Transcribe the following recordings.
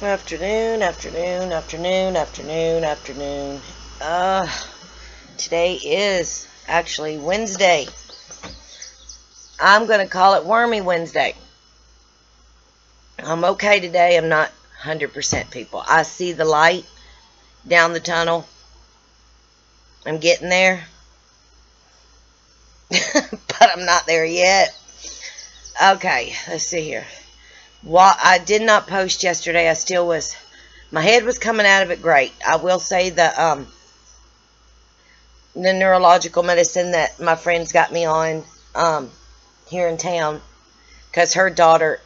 Afternoon, afternoon, afternoon, afternoon, afternoon. Today is actually Wednesday. I'm going to call it Wormy Wednesday. I'm okay today. I'm not 100% people. I see the light down the tunnel. I'm getting there. But I'm not there yet. Okay, let's see here. While I did not post yesterday, my head was coming out of it great. I will say the neurological medicine that my friends got me on here in town, because her daughter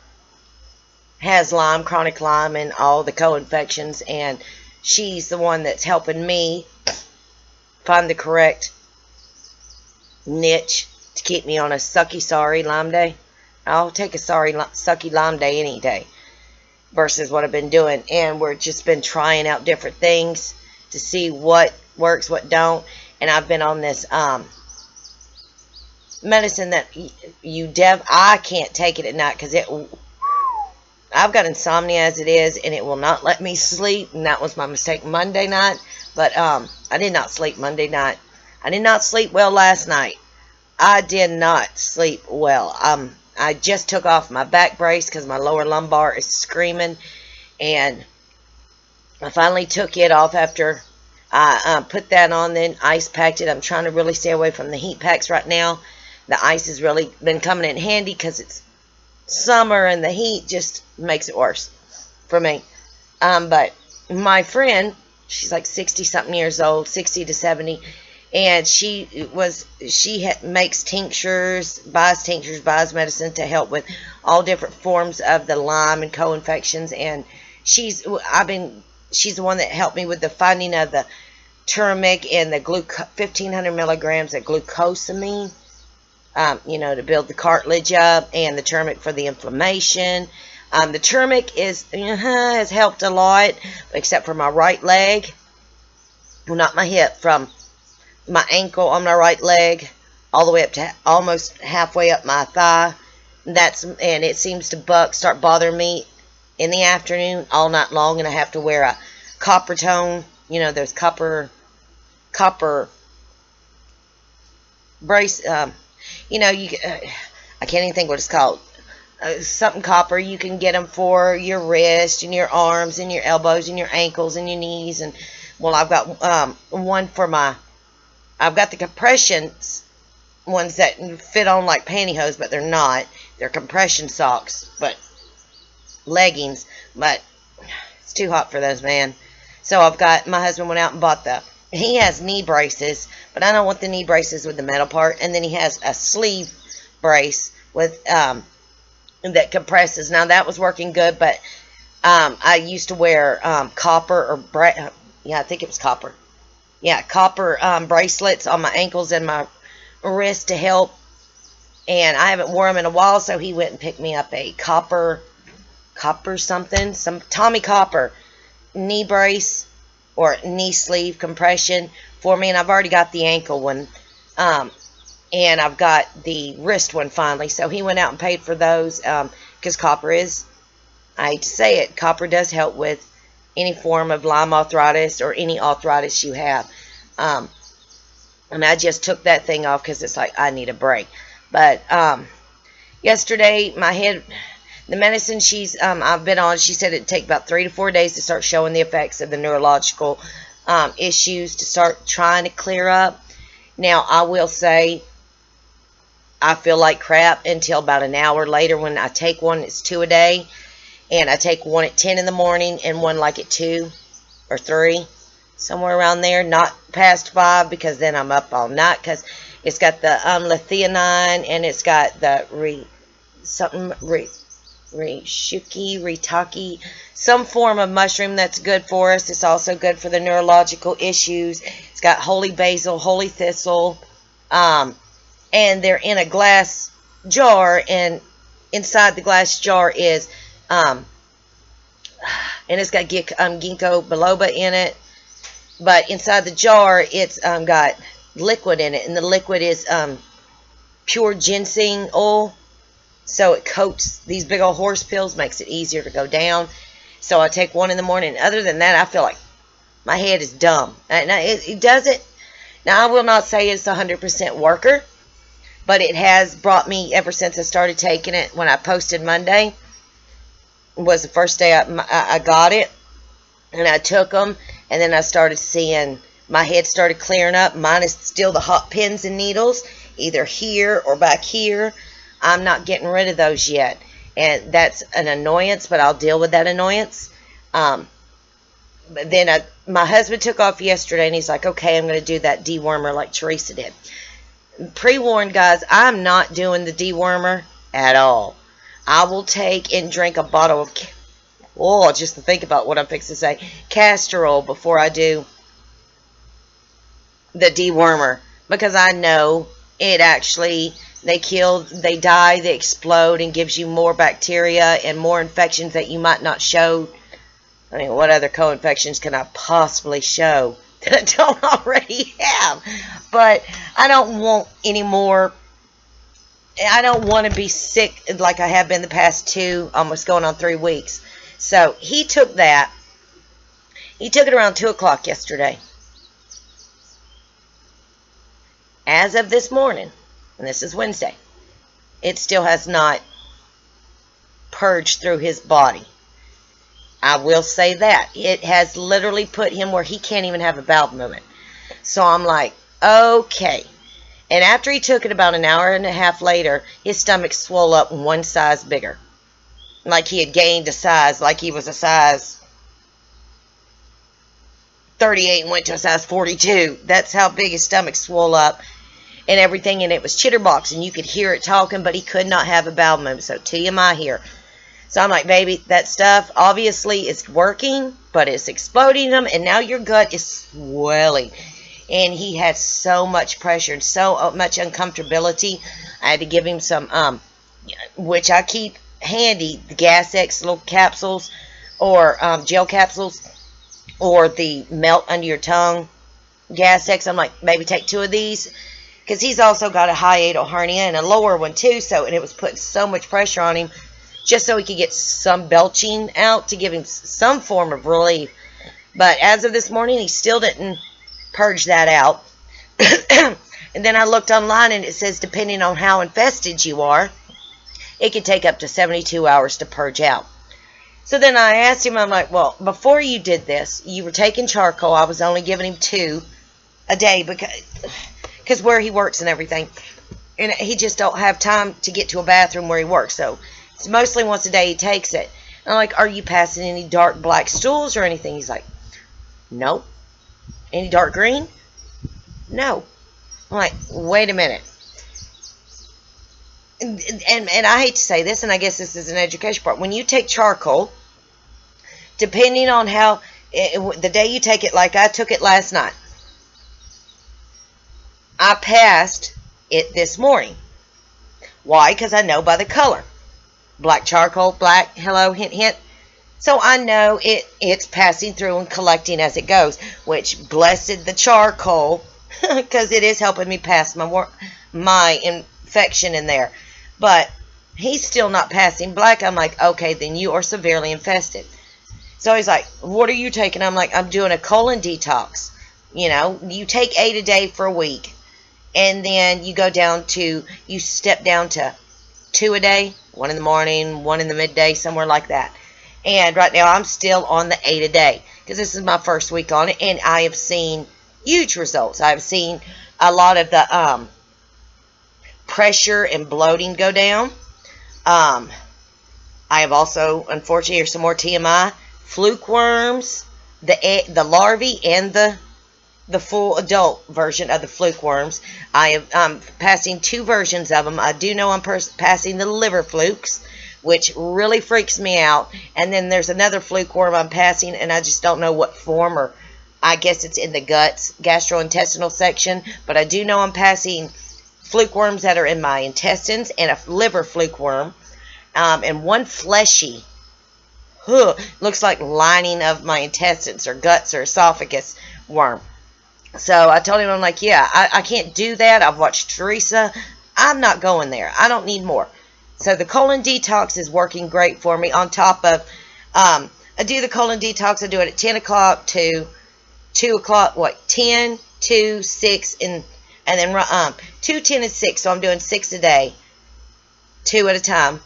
has Lyme, chronic Lyme, and all the co-infections, and she's the one that's helping me find the correct niche to keep me on a sucky sorry Lyme day. I'll take a sucky Lyme day any day versus what I've been doing. And we're just been trying out different things to see what works, what don't. And I've been on this medicine that I can't take it at night because I've got insomnia as it is, and it will not let me sleep. And that was my mistake Monday night. But I did not sleep Monday night. I did not sleep well last night. I did not sleep well. I just took off my back brace because my lower lumbar is screaming, and I finally took it off after I put that on, then ice packed it. I'm trying to really stay away from the heat packs right now. The ice has really been coming in handy because it's summer and the heat just makes it worse for me. But my friend, she's like 60-something years old, 60 to 70, and makes tinctures, buys medicine to help with all different forms of the Lyme and co-infections. And she's the one that helped me with the finding of the turmeric and the 1,500 milligrams of glucosamine, to build the cartilage up, and the turmeric for the inflammation. The turmeric has helped a lot, except for my right leg, well, not my hip, from my ankle on my right leg all the way up to almost halfway up my thigh. And it seems to start bothering me in the afternoon all night long, and I have to wear a copper tone, those copper brace, I can't even think what it's called, something copper. You can get them for your wrist and your arms and your elbows and your ankles and your knees. And well, I've got one for I've got the compression ones that fit on like pantyhose, but they're not. They're compression socks, but leggings. But it's too hot for those, man. So my husband went out and bought he has knee braces, but I don't want the knee braces with the metal part. And then he has a sleeve brace with that compresses. Now that was working good, but I used to wear copper I think it was copper. Yeah, copper bracelets on my ankles and my wrist to help. And I haven't worn them in a while, so he went and picked me up a copper something, some Tommy Copper knee brace or knee sleeve compression for me. And I've already got the ankle one. And I've got the wrist one finally. So he went out and paid for those because copper is, I hate to say it, copper does help with any form of Lyme arthritis or any arthritis you have. And I just took that thing off because it's like I need a break. But yesterday, my head, the medicine I've been on, she said it'd take about 3 to 4 days to start showing the effects of the neurological issues to start trying to clear up. Now, I will say I feel like crap until about an hour later when I take one. It's 2 a day. And I take one at 10 in the morning and one like at 2 or 3, somewhere around there. Not past 5 because then I'm up all night because it's got the L-theanine and it's got the Ritaki, some form of mushroom that's good for us. It's also good for the neurological issues. It's got holy basil, holy thistle, and they're in a glass jar, and inside the glass jar is and it's got ginkgo biloba in it, but inside the jar it's got liquid in it, and the liquid is pure ginseng oil, so it coats these big old horse pills, makes it easier to go down. So I take one in the morning. Other than that, I feel like my head is dumb. And it doesn't. Now, I will not say it's a 100% worker, but it has brought me, ever since I started taking it, when I posted Monday, was the first day I got it, and I took them, and then I started seeing, my head started clearing up. Mine is still the hot pins and needles, either here or back here. I'm not getting rid of those yet, and that's an annoyance, but I'll deal with that annoyance. But then my husband took off yesterday, and he's like, okay, I'm going to do that dewormer like Teresa did. Pre-warned, guys, I'm not doing the dewormer at all. I will take and drink a bottle of, just to think about what I'm fixing to say, castor oil before I do the dewormer, because I know it actually, they die, they explode, and gives you more bacteria and more infections that you might not show. I mean, what other co-infections can I possibly show that I don't already have? But I don't want any more. I don't want to be sick like I have been the past 2, almost going on 3 weeks. So he took that. He took it around 2 o'clock yesterday. As of this morning, and this is Wednesday, it still has not purged through his body. I will say that. It has literally put him where he can't even have a bowel movement. So I'm like, okay. And after he took it about an hour and a half later, his stomach swelled up 1 size bigger. Like he had gained a size, like he was a size 38 and went to a size 42. That's how big his stomach swelled up and everything. And it was chitterbox, and you could hear it talking, but he could not have a bowel movement. So TMI here. So I'm like, baby, that stuff, obviously, it's working, but it's exploding them, and now your gut is swelling. And he had so much pressure and so much uncomfortability. I had to give him some, which I keep handy, the Gas X little capsules, or gel capsules, or the melt under your tongue Gas X. I'm like, baby, take 2 of these, because he's also got a hiatal hernia and a lower one too, and it was putting so much pressure on him, just so he could get some belching out to give him some form of relief. But as of this morning, he still didn't purge that out. And then I looked online, and it says depending on how infested you are, it could take up to 72 hours to purge out. So then I asked him, I'm like, well, before you did this, you were taking charcoal. I was only giving him 2 a day because where he works and everything. And he just don't have time to get to a bathroom where he works. So it's mostly once a day he takes it. And I'm like, are you passing any dark black stools or anything? He's like, nope. Any dark green? No. I'm like, wait a minute. And I hate to say this, and I guess this is an education part. When you take charcoal, depending on how, the day you take it, like I took it last night, I passed it this morning. Why? Because I know by the color. Black charcoal, black, hello, hint, hint. So I know it's passing through and collecting as it goes, which blessed the charcoal, because it is helping me pass my infection in there. But he's still not passing black. I'm like, okay, then you are severely infested. So he's like, what are you taking? I'm like, I'm doing a colon detox. You know, you take 8 a day for a week, and then you go down to, you step down to 2 a day, 1 in the morning, 1 in the midday, somewhere like that. And right now I'm still on the 8 a day, because this is my first week on it, and I have seen huge results. I've seen a lot of the pressure and bloating go down. I have also, unfortunately, here's some more TMI, fluke worms, the larvae, and the full adult version of the fluke worms. I'm passing 2 versions of them. I do know I'm passing the liver flukes, which really freaks me out. And then there's another fluke worm I'm passing, and I just don't know what form, or I guess it's in the guts, gastrointestinal section. But I do know I'm passing fluke worms that are in my intestines, and a liver fluke worm, and one fleshy, looks like lining of my intestines or guts or esophagus worm. So I told him, I'm like, yeah, I can't do that. I've watched Teresa. I'm not going there. I don't need more. So the colon detox is working great for me, on top of I do the colon detox. I do it at 10 o'clock to 2 o'clock, 10, 2, 6, and then 2, 10, and 6. So I'm doing 6 a day, 2 at a time.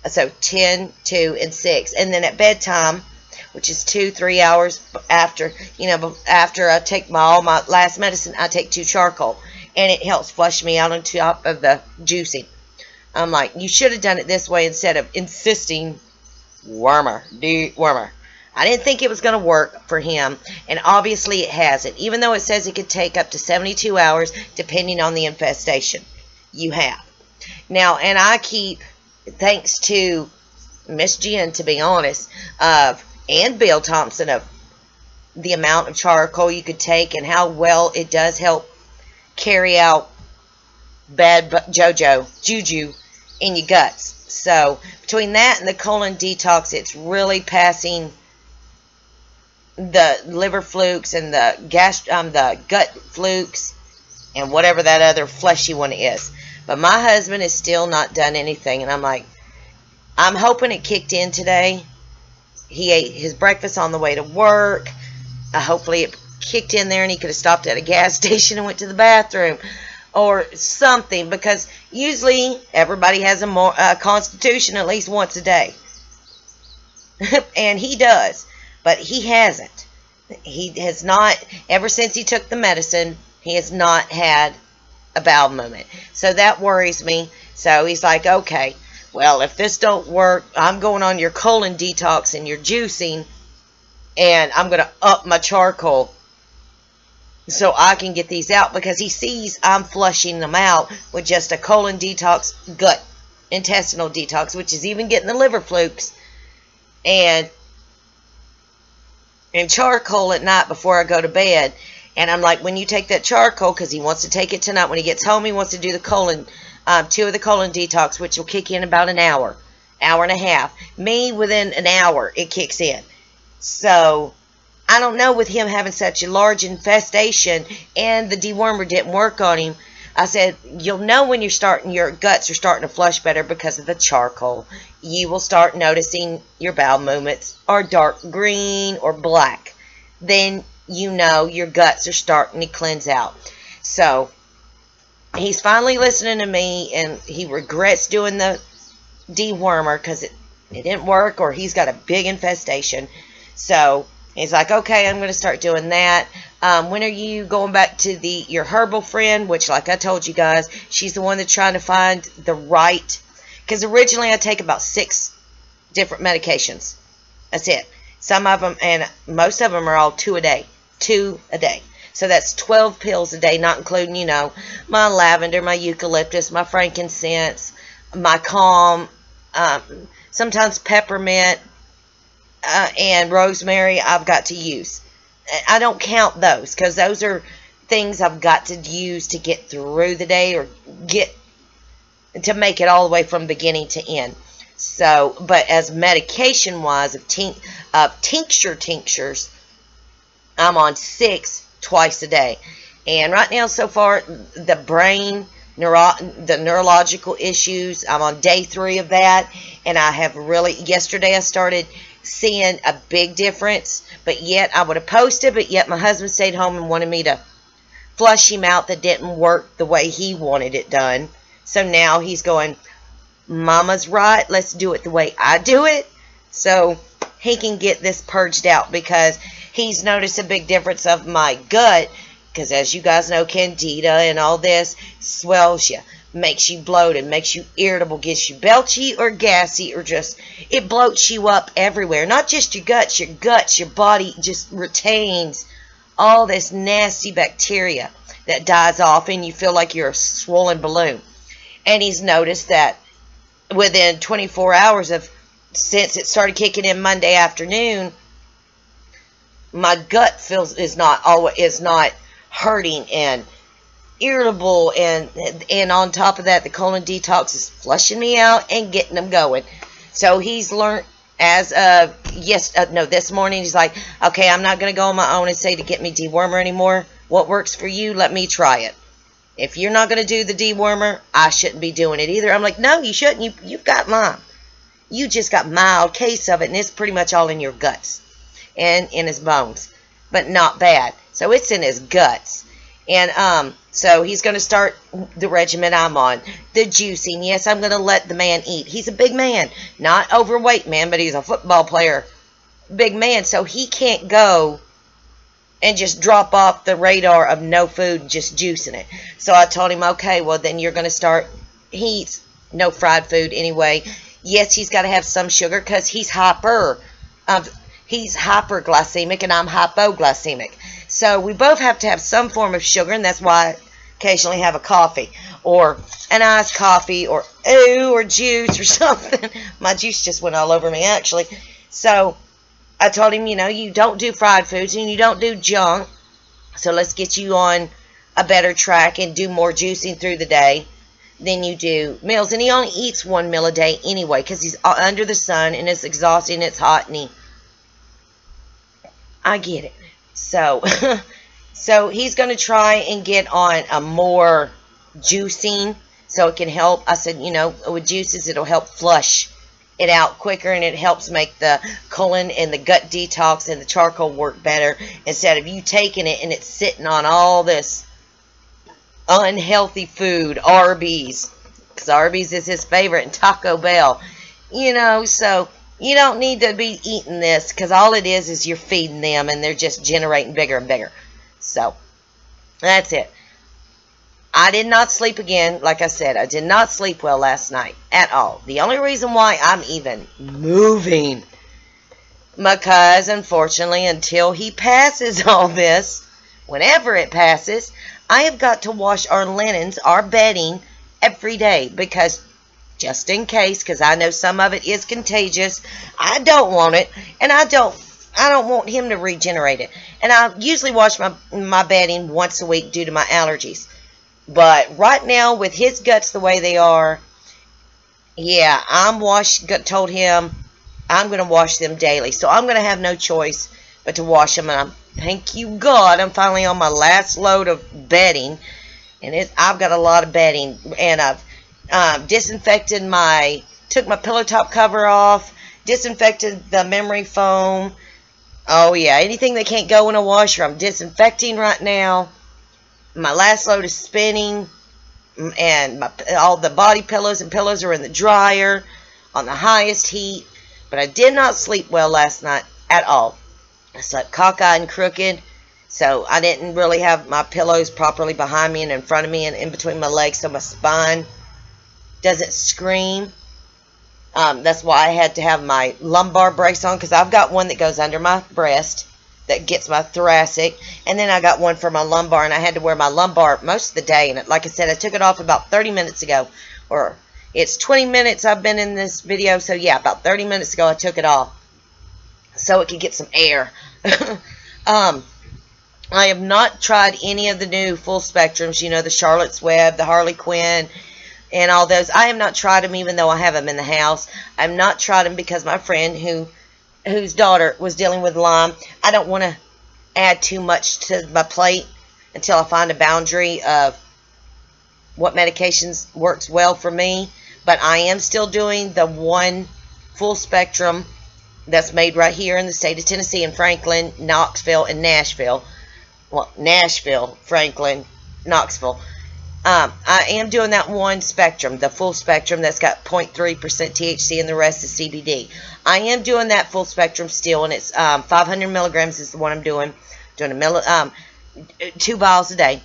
So 10, 2, and 6. And then at bedtime, which is 2-3 hours after, after I take all my last medicine, I take 2 charcoal. And it helps flush me out on top of the juicing. I'm like, you should have done it this way instead of insisting dewormer. I didn't think it was going to work for him, and obviously it hasn't. Even though it says it could take up to 72 hours, depending on the infestation you have. Now, and I keep, thanks to Miss Jen, to be honest, and Bill Thompson, of the amount of charcoal you could take and how well it does help carry out bad juju in your guts. So, between that and the colon detox, it's really passing the liver flukes and the gut flukes and whatever that other fleshy one is. But my husband has still not done anything, and I'm like, I'm hoping it kicked in today. He ate his breakfast on the way to work. Hopefully it kicked in there and he could have stopped at a gas station and went to the bathroom or something, because usually everybody has a constitution at least once a day. And he does. But he hasn't. He has not, ever since he took the medicine, he has not had a bowel movement. So that worries me. So he's like, okay, well, if this don't work, I'm going on your colon detox and your juicing, and I'm going to up my charcoal so I can get these out, because he sees I'm flushing them out with just a colon detox, gut, intestinal detox, which is even getting the liver flukes, and charcoal at night before I go to bed. And I'm like, when you take that charcoal, because he wants to take it tonight, when he gets home, he wants to do the colon, 2 of the colon detox, which will kick in about an hour and a half. Me, within an hour, it kicks in. So, I don't know, with him having such a large infestation and the dewormer didn't work on him, I said, you'll know when your guts are starting to flush better because of the charcoal. You will start noticing your bowel movements are dark green or black. Then you know your guts are starting to cleanse out. So, he's finally listening to me, and he regrets doing the dewormer because it didn't work, or he's got a big infestation. So, he's like, okay, I'm going to start doing that. When are you going back to your herbal friend? Which, like I told you guys, she's the one that's trying to find the right. Because originally I take about 6 different medications. That's it. Some of them, and most of them are all 2 a day. 2 a day. So that's 12 pills a day, not including, my lavender, my eucalyptus, my frankincense, my calm, sometimes peppermint, and rosemary I've got to use. I don't count those, because those are things I've got to use to get through the day, or to make it all the way from beginning to end. So, but as medication wise, of tinctures, I'm on 6 twice a day. And right now, so far, the brain, the neurological issues, I'm on day 3 of that. And I have really, yesterday I started seeing a big difference, but yet I would have posted, but yet my husband stayed home and wanted me to flush him out. That didn't work the way he wanted it done. So now he's going, Mama's right, let's do it the way I do it, so he can get this purged out, because he's noticed a big difference of my gut, because as you guys know, candida and all this swells you, makes you bloated, makes you irritable, gets you belchy or gassy, or just, it bloats you up everywhere. Not just your guts, your body just retains all this nasty bacteria that dies off, and you feel like you're a swollen balloon. And he's noticed that within 24 hours since it started kicking in Monday afternoon, my gut is not hurting and irritable, and on top of that, the colon detox is flushing me out and getting them going. So he's learned as of this morning, he's like, okay, I'm not going to go on my own and say to get me dewormer anymore. What works for you, let me try it. If you're not going to do the dewormer, I shouldn't be doing it either. I'm like, no, you shouldn't. You've got Lyme. You just got mild case of it, and it's pretty much all in your guts and in his bones, but not bad. So it's in his guts. And so he's going to start the regimen I'm on. The juicing. Yes, I'm going to let the man eat. He's a big man. Not overweight man, but he's a football player. Big man. So he can't go and just drop off the radar of no food, just juicing it. So I told him, okay, well, then you're going to start. He eats no fried food anyway. Yes, he's got to have some sugar because he's hyperglycemic and I'm hypoglycemic. So we both have to have some form of sugar, and that's why I occasionally have a coffee or an iced coffee or juice or something. My juice just went all over me, actually. So I told him, you don't do fried foods and you don't do junk. So let's get you on a better track and do more juicing through the day than you do meals. And he only eats one meal a day anyway because he's under the sun and it's exhausting, it's hot, and I get it. So, so he's going to try and get on a more juicing so it can help. I said, with juices, it'll help flush it out quicker, and it helps make the colon and the gut detox and the charcoal work better instead of you taking it and it's sitting on all this unhealthy food, Arby's, because Arby's is his favorite, and Taco Bell, so you don't need to be eating this because all it is you're feeding them and they're just generating bigger and bigger. So that's it. I did not sleep again. Like I said, I did not sleep well last night at all. The only reason why I'm even moving, because unfortunately, until he passes all this, whenever it passes, I have got to wash our linens, our bedding, every day because just in case, because I know some of it is contagious. I don't want it, and I don't want him to regenerate it. And I usually wash my bedding once a week due to my allergies. But right now, with his guts the way they are, yeah, told him I'm going to wash them daily. So I'm going to have no choice but to wash them. And thank you God, I'm finally on my last load of bedding, and I've got a lot of bedding, and I've disinfected took my pillow top cover off, disinfected the memory foam. Oh yeah, anything that can't go in a washer, I'm disinfecting right now. My last load is spinning, and all the body pillows and pillows are in the dryer on the highest heat. But I did not sleep well last night at all. I slept cockeyed and crooked, so I didn't really have my pillows properly behind me and in front of me and in between my legs, so my spine doesn't scream. That's why I had to have my lumbar brace on, because I've got one that goes under my breast that gets my thoracic, and then I got one for my lumbar, and I had to wear my lumbar most of the day. And like I said, I took it off about 30 minutes ago, or it's 20 minutes I've been in this video, so yeah, about 30 minutes ago I took it off so it could get some air. I have not tried any of the new full spectrums, the Charlotte's Web, the Harley Quinn, and all those. I have not tried them, even though I have them in the house. I have not tried them because my friend whose daughter was dealing with Lyme, I don't want to add too much to my plate until I find a boundary of what medications works well for me. But I am still doing the one full spectrum that's made right here in the state of Tennessee, in Franklin, Knoxville, and Nashville. Well, Nashville, Franklin, Knoxville. I am doing that one spectrum, the full spectrum that's got 0.3% THC and the rest is CBD. I am doing that full spectrum still, and it's 500 milligrams is the one I'm doing. Doing 2 vials a day,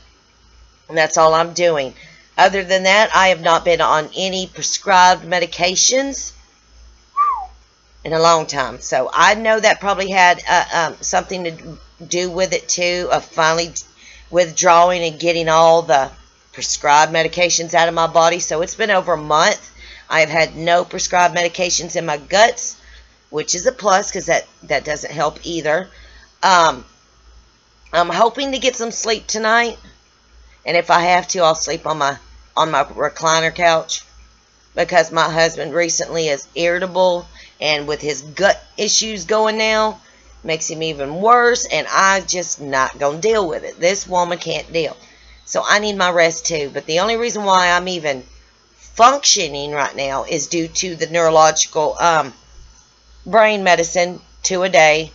and that's all I'm doing. Other than that, I have not been on any prescribed medications in a long time. So I know that probably had something to do with it too, of finally withdrawing and getting all the prescribed medications out of my body. So it's been over a month. I have had no prescribed medications in my guts, which is a plus because that doesn't help either. I'm hoping to get some sleep tonight, and if I have to, I'll sleep on my recliner couch, because my husband recently is irritable, and with his gut issues going now, makes him even worse, and I'm just not going to deal with it. This woman can't deal. So I need my rest too. But the only reason why I'm even functioning right now is due to the neurological brain medicine, 2 a day,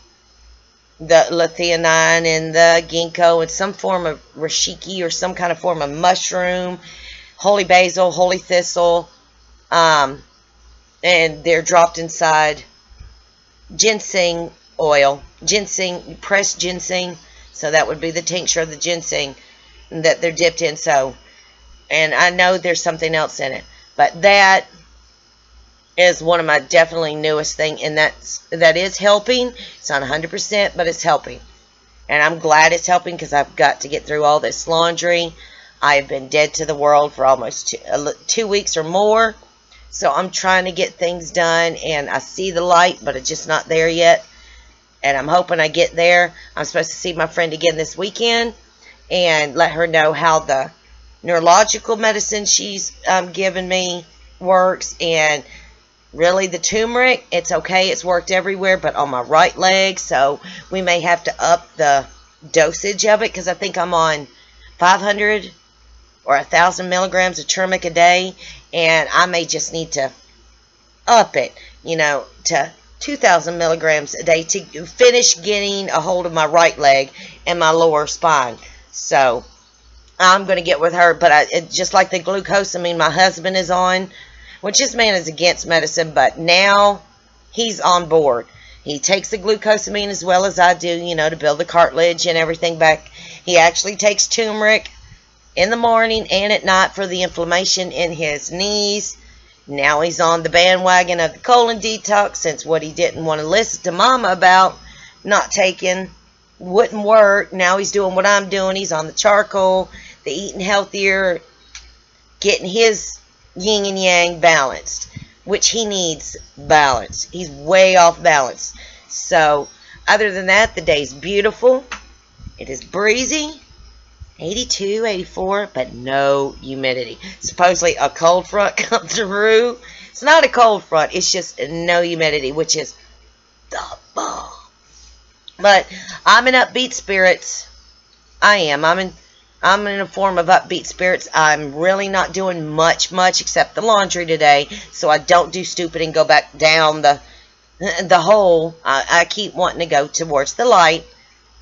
the L-theanine and the ginkgo and some form of rashiki or some kind of form of mushroom, holy basil, holy thistle, and they're dropped inside ginseng oil, ginseng, pressed ginseng, so that would be the tincture of the ginseng that they're dipped in. So, and I know there's something else in it, but that is one of my definitely newest thing, and that is helping. It's not 100%, but it's helping, and I'm glad it's helping because I've got to get through all this laundry. I have been dead to the world for almost 2 weeks or more, so I'm trying to get things done, and I see the light, but it's just not there yet, and I'm hoping I get there. I'm supposed to see my friend again this weekend and let her know how the neurological medicine she's given me works, and really the turmeric, it's okay, it's worked everywhere but on my right leg, so we may have to up the dosage of it because I think I'm on 500 or 1,000 milligrams of turmeric a day, and I may just need to up it, you know, to 2,000 milligrams a day to finish getting a hold of my right leg and my lower spine. So I'm going to get with her, but just like the glucosamine my husband is on, which this man is against medicine, but now he's on board. He takes the glucosamine as well as I do, you know, to build the cartilage and everything back. He actually takes turmeric in the morning and at night for the inflammation in his knees. Now he's on the bandwagon of the colon detox, since what he didn't want to listen to Mama about not taking wouldn't work. Now he's doing what I'm doing. He's on the charcoal, the eating healthier, getting his yin and yang balanced, which he needs balance. He's way off balance. So other than that, the day's beautiful. It is breezy, 82, 84, but no humidity. Supposedly a cold front comes through. It's not a cold front, it's just no humidity, which is the bomb. But I'm in upbeat spirits. I am. I'm in a form of upbeat spirits. I'm really not doing much except the laundry today, so I don't do stupid and go back down the hole. I keep wanting to go towards the light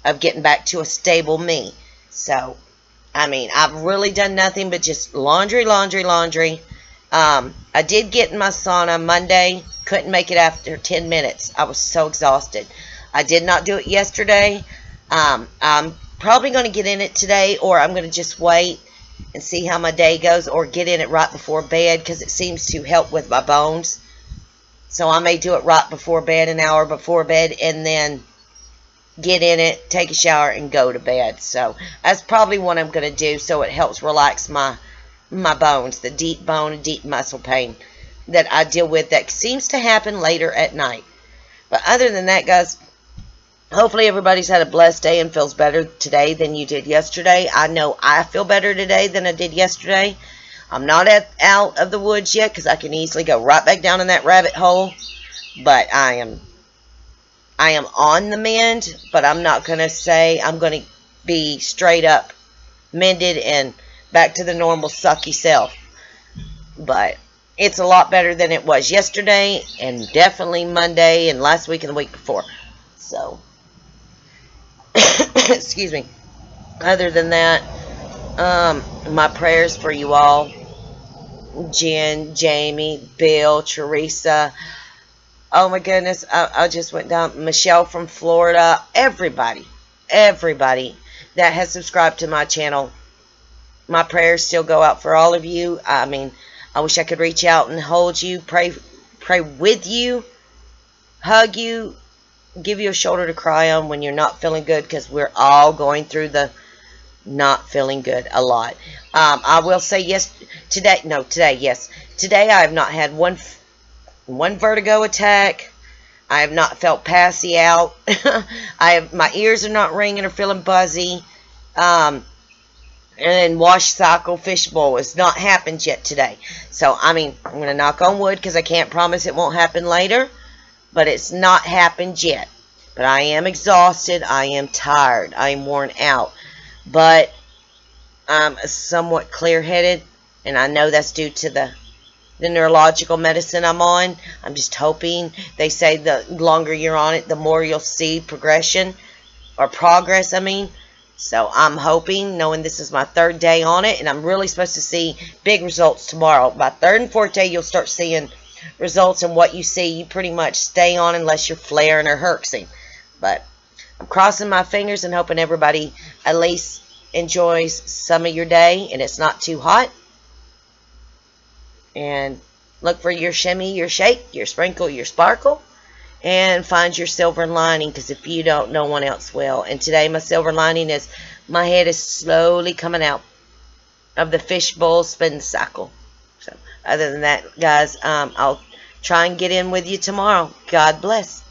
of getting back to a stable me. So, I mean, I've really done nothing but just laundry. I did get in my sauna Monday. Couldn't make it after 10 minutes. I was so exhausted. I did not do it yesterday. I'm probably going to get in it today, or I'm going to just wait and see how my day goes, or get in it right before bed because it seems to help with my bones. So I may do it right before bed, an hour before bed, and then get in it, take a shower, and go to bed. So that's probably what I'm going to do, so it helps relax my bones, the deep bone and deep muscle pain that I deal with that seems to happen later at night. But other than that, guys, hopefully everybody's had a blessed day and feels better today than you did yesterday. I know I feel better today than I did yesterday. I'm not out of the woods yet because I can easily go right back down in that rabbit hole. But I am on the mend, but I'm not going to say I'm going to be straight up mended and back to the normal sucky self. But it's a lot better than it was yesterday, and definitely Monday and last week and the week before. So, excuse me. Other than that, my prayers for you all. Jen, Jamie, Bill, Teresa. Oh my goodness, I just went down. Michelle from Florida. Everybody that has subscribed to my channel. My prayers still go out for all of you. I mean, I wish I could reach out and hold you, pray with you, hug you, give you a shoulder to cry on when you're not feeling good, because we're all going through the not feeling good a lot. I will say yes, today I have not had one vertigo attack. I have not felt passy out. My ears are not ringing or feeling buzzy. And wash cycle fishbowl has not happened yet today. So, I mean, I'm going to knock on wood because I can't promise it won't happen later. But it's not happened yet. But I am exhausted. I am tired. I am worn out. But I'm somewhat clear-headed. And I know that's due to the the neurological medicine I'm on. I'm just hoping. They say the longer you're on it, the more you'll see progression, or progress, I mean. So I'm hoping, knowing this is my 3rd day on it, and I'm really supposed to see big results tomorrow. By 3rd and 4th day, you'll start seeing results, and what you see, you pretty much stay on unless you're flaring or herxing. But I'm crossing my fingers and hoping everybody at least enjoys some of your day and it's not too hot. And look for your shimmy, your shake, your sprinkle, your sparkle, and find your silver lining, because if you don't, no one else will. And today my silver lining is my head is slowly coming out of the fishbowl spin cycle. So other than that, guys, I'll try and get in with you tomorrow. God bless.